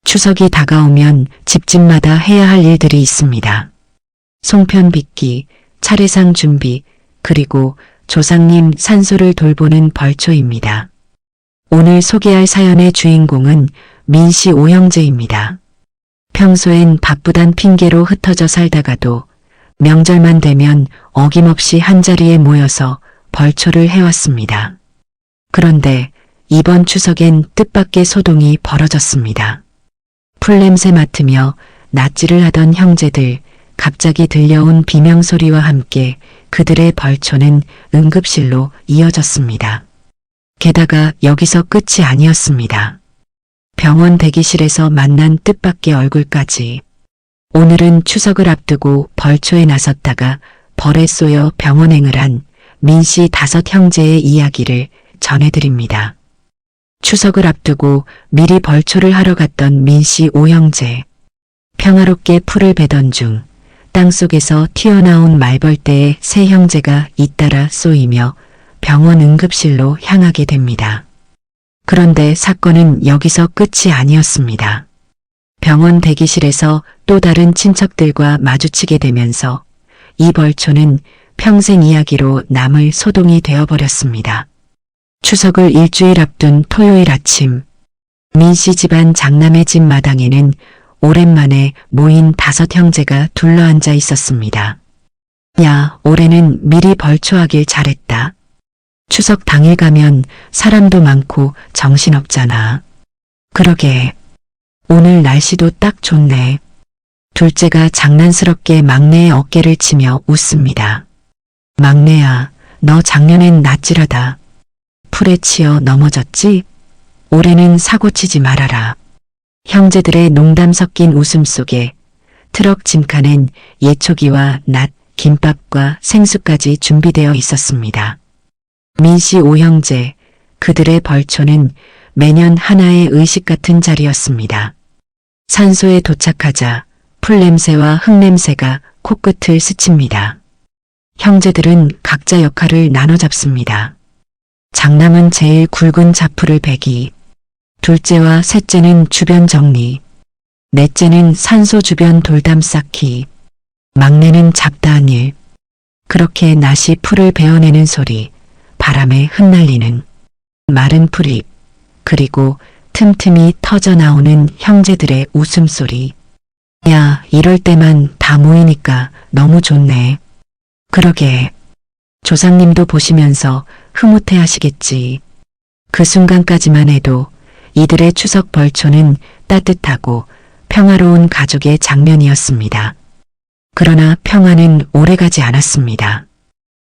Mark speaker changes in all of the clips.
Speaker 1: 추석이 다가오면 집집마다 해야 할 일들이 있습니다. 송편 빚기, 차례상 준비, 그리고 조상님 산소를 돌보는 벌초입니다. 오늘 소개할 사연의 주인공은 민씨 오형제입니다. 평소엔 바쁘단 핑계로 흩어져 살다가도 명절만 되면 어김없이 한자리에 모여서 벌초를 해왔습니다. 그런데 이번 추석엔 뜻밖의 소동이 벌어졌습니다. 풀냄새 맡으며 낯질을 하던 형제들, 갑자기 들려온 비명소리와 함께 그들의 벌초는 응급실로 이어졌습니다. 게다가 여기서 끝이 아니었습니다. 병원 대기실에서 만난 뜻밖의 얼굴까지. 오늘은 추석을 앞두고 벌초에 나섰다가 벌에 쏘여 병원행을 한 민씨 5 형제의 이야기를 전해드립니다. 추석을 앞두고 미리 벌초를 하러 갔던 민씨 5형제. 평화롭게 풀을 베던 중 땅속에서 튀어나온 말벌떼의 3 형제가 잇따라 쏘이며 병원 응급실로 향하게 됩니다. 그런데 사건은 여기서 끝이 아니었습니다. 병원 대기실에서 또 다른 친척들과 마주치게 되면서 이 벌초는 평생 이야기로 남을 소동이 되어버렸습니다. 추석을 일주일 앞둔 토요일 아침, 민씨 집안 장남의 집 마당에는 오랜만에 모인 5 형제가 둘러앉아 있었습니다. 야, 올해는 미리 벌초하길 잘했다. 추석 당일 가면 사람도 많고 정신없잖아. 그러게, 오늘 날씨도 딱 좋네. 둘째가 장난스럽게 막내의 어깨를 치며 웃습니다. 막내야, 너 작년엔 낯질하다. 풀에 치여 넘어졌지? 올해는 사고치지 말아라. 형제들의 농담 섞인 웃음 속에 트럭 짐칸엔 예초기와 낫, 김밥과 생수까지 준비되어 있었습니다. 민씨 5형제, 그들의 벌초는 매년 하나의 의식 같은 자리였습니다. 산소에 도착하자 풀냄새와 흙냄새가 코끝을 스칩니다. 형제들은 각자 역할을 나눠 잡습니다. 장남은 제일 굵은 자풀을 베기, 둘째와 셋째는 주변 정리, 넷째는 산소 주변 돌담 쌓기, 막내는 잡다한 일. 그렇게 낫이 풀을 베어내는 소리, 바람에 흩날리는 마른 풀잎, 그리고 틈틈이 터져 나오는 형제들의 웃음소리. 야, 이럴 때만 다 모이니까 너무 좋네. 그러게, 조상님도 보시면서 흐뭇해 하시겠지. 그 순간까지만 해도 이들의 추석 벌초는 따뜻하고 평화로운 가족의 장면이었습니다. 그러나 평화는 오래가지 않았습니다.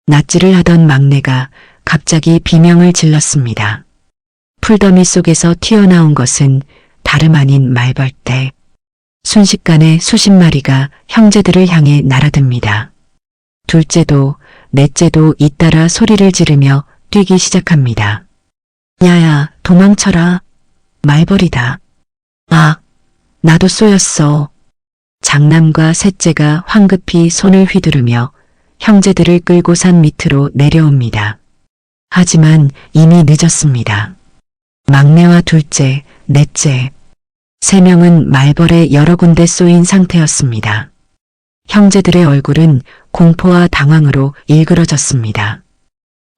Speaker 1: 낯질을 하던 막내가 갑자기 비명을 질렀습니다. 풀더미 속에서 튀어나온 것은 다름 아닌 말벌떼. 순식간에 수십 마리가 형제들을 향해 날아듭니다. 둘째도 넷째도 잇따라 소리를 지르며 뛰기 시작합니다. 야야, 도망쳐라. 말벌이다. 아, 나도 쏘였어. 장남과 셋째가 황급히 손을 휘두르며 형제들을 끌고 산 밑으로 내려옵니다. 하지만 이미 늦었습니다. 막내와 둘째, 넷째, 3명은 말벌에 여러 군데 쏘인 상태였습니다. 형제들의 얼굴은 공포와 당황으로 일그러졌습니다.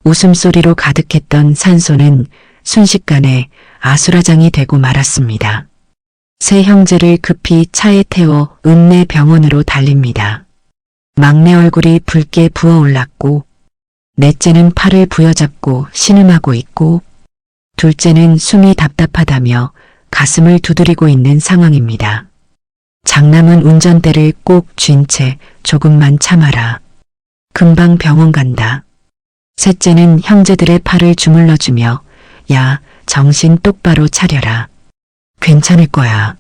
Speaker 1: 웃음소리로 가득했던 산소는 순식간에 아수라장이 되고 말았습니다. 3 형제를 급히 차에 태워 읍내 병원으로 달립니다. 막내 얼굴이 붉게 부어올랐고, 넷째는 팔을 부여잡고 신음하고 있고, 둘째는 숨이 답답하다며 가슴을 두드리고 있는 상황입니다. 장남은 운전대를 꼭 쥔 채 조금만 참아라. 금방 병원 간다. 셋째는 형제들의 팔을 주물러주며 야, 정신 똑바로 차려라. 괜찮을 거야.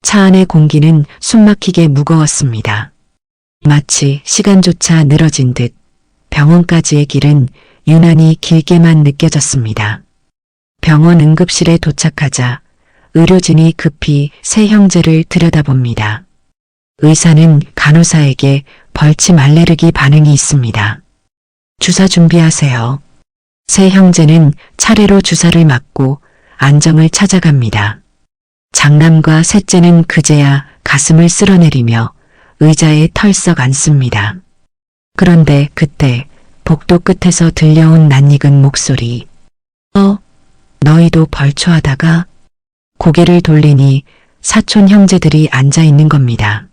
Speaker 1: 차 안의 공기는 숨막히게 무거웠습니다. 마치 시간조차 늘어진 듯 병원까지의 길은 유난히 길게만 느껴졌습니다. 병원 응급실에 도착하자 의료진이 급히 3 형제를 들여다봅니다. 의사는 간호사에게 벌침 알레르기 반응이 있습니다. 주사 준비하세요. 3 형제는 차례로 주사를 맞고 안정을 찾아갑니다. 장남과 셋째는 그제야 가슴을 쓸어내리며 의자에 털썩 앉습니다. 그런데 그때 복도 끝에서 들려온 낯익은 목소리. 너희도 벌초하다가? 고개를 돌리니 사촌 형제들이 앉아 있는 겁니다.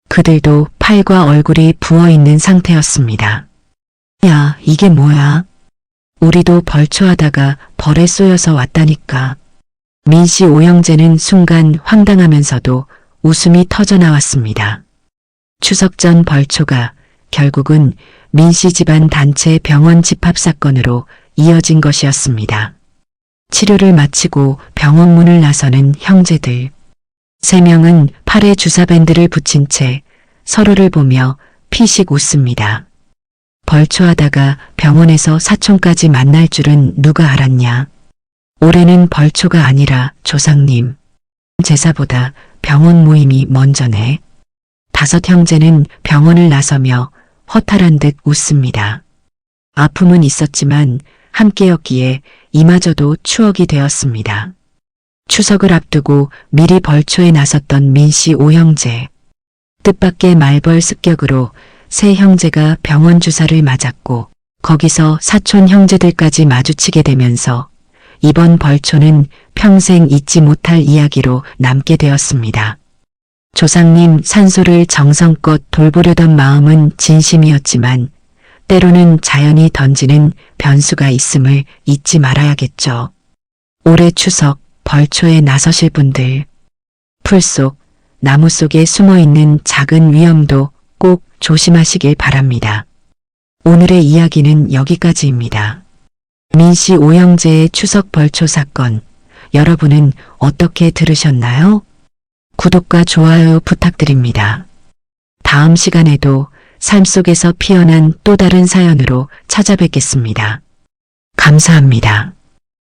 Speaker 1: 그들도 팔과 얼굴이 부어있는 상태였습니다. 야, 이게 뭐야? 우리도 벌초하다가 벌에 쏘여서 왔다니까. 민씨 오형제는 순간 황당하면서도 웃음이 터져나왔습니다. 추석 전 벌초가 결국은 민씨 집안 단체 병원 집합 사건으로 이어진 것이었습니다. 치료를 마치고 병원 문을 나서는 형제들. 3명은 팔에 주사밴드를 붙인 채 서로를 보며 피식 웃습니다. 벌초하다가 병원에서 사촌까지 만날 줄은 누가 알았냐. 올해는 벌초가 아니라 조상님 제사보다 병원 모임이 먼저네. 5 형제는 병원을 나서며 허탈한 듯 웃습니다. 아픔은 있었지만 함께였기에 이마저도 추억이 되었습니다. 추석을 앞두고 미리 벌초에 나섰던 민씨 5형제. 뜻밖의 말벌 습격으로 3 형제가 병원 주사를 맞았고 거기서 사촌 형제들까지 마주치게 되면서 이번 벌초는 평생 잊지 못할 이야기로 남게 되었습니다. 조상님 산소를 정성껏 돌보려던 마음은 진심이었지만 때로는 자연이 던지는 변수가 있음을 잊지 말아야겠죠. 올해 추석 벌초에 나서실 분들, 풀 속, 나무 속에 숨어있는 작은 위험도 꼭 조심하시길 바랍니다. 오늘의 이야기는 여기까지입니다. 민씨 5형제의 추석 벌초 사건, 여러분은 어떻게 들으셨나요? 구독과 좋아요 부탁드립니다. 다음 시간에도 삶 속에서 피어난 또 다른 사연으로 찾아뵙겠습니다. 감사합니다.